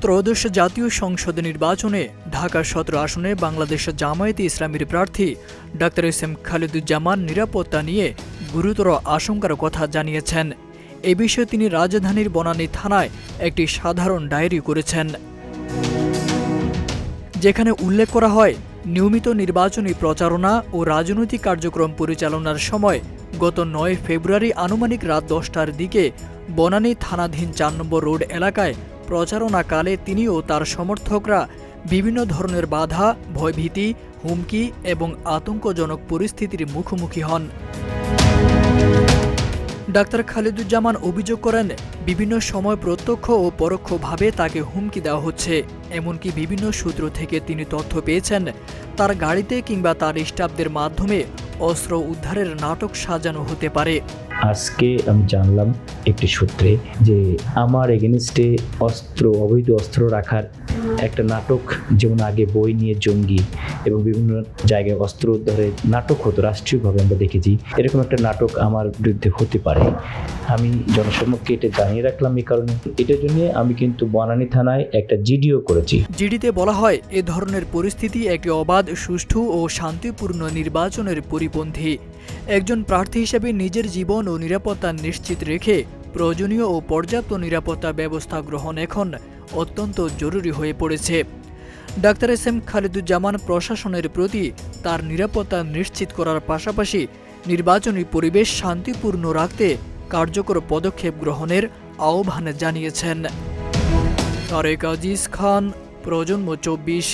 ত্রয়োদশ জাতীয় সংসদ নির্বাচনে ঢাকা ১৭ আসনে বাংলাদেশ জামায়াতে ইসলামীর প্রার্থী ডাক্তার এস এম খালেদুজ্জামান নিরাপত্তা নিয়ে গুরুতর আশঙ্কার কথা জানিয়েছেন। এ বিষয়ে তিনি রাজধানীর বনানী থানায় একটি সাধারণ ডায়েরি করেছেন, যেখানে উল্লেখ করা হয়, নিয়মিত নির্বাচনী প্রচারণা ও রাজনৈতিক কার্যক্রম পরিচালনার সময় গত ৯ ফেব্রুয়ারি আনুমানিক রাত ১০টার দিকে বনানী থানাধীন ৪ নম্বর রোড এলাকায় প্রচারণাকালে তিনি ও তার সমর্থকরা বিভিন্ন ধরনের বাধা, ভয়ভীতি, হুমকি এবং আতঙ্কজনক পরিস্থিতির মুখোমুখি হন। ডাক্তার খালেদুজ্জামান অভিযোগ করেন, বিভিন্ন সময় প্রত্যক্ষ ও পরোক্ষভাবে তাকে হুমকি দেওয়া হচ্ছে। এমনকি বিভিন্ন সূত্র থেকে তিনি তথ্য পেয়েছেন তার গাড়িতে কিংবা তার স্টাফদের মাধ্যমে অস্ত্র উদ্ধারের নাটক সাজানো হতে পারে। আজকে আমি জানলাম একটি সূত্রে যে আমার এগেনস্টে অবৈধ অস্ত্র রাখার একটা নাটক, যেমন আগে বই নিয়ে জঙ্গি এবং বিভিন্ন জায়গায় অস্ত্র উদ্ধারের নাটক হতো রাষ্ট্রীয়ভাবে, আমরা দেখেছি এরকম একটা নাটক আমার বিরুদ্ধে হতে পারে। আমি জনসমক্ষে এটা জানিয়ে রাখলাম। এই কারণে এটার জন্য আমি কিন্তু বনানী থানায় একটা জিডিও করেছি। জিডিতে বলা হয়, এ ধরনের পরিস্থিতি একটি অবাধ, সুষ্ঠু ও শান্তিপূর্ণ নির্বাচনের পরিপন্থী। একজন প্রার্থী হিসেবে নিজের জীবন ও নিরাপত্তা নিশ্চিত রেখে প্রয়োজনীয় ও পর্যাপ্ত নিরাপত্তা ব্যবস্থা গ্রহণ এখন অত্যন্ত জরুরি হয়ে পড়েছে। ডাক্তার এস এম খালেদুজ্জামান প্রশাসনের প্রতি তার নিরাপত্তা নিশ্চিত করার পাশাপাশি নির্বাচনী পরিবেশ শান্তিপূর্ণ রাখতে কার্যকর পদক্ষেপ গ্রহণের আহ্বান জানিয়েছেন। তারেক আজিজ খান, প্রজন্ম ২৪।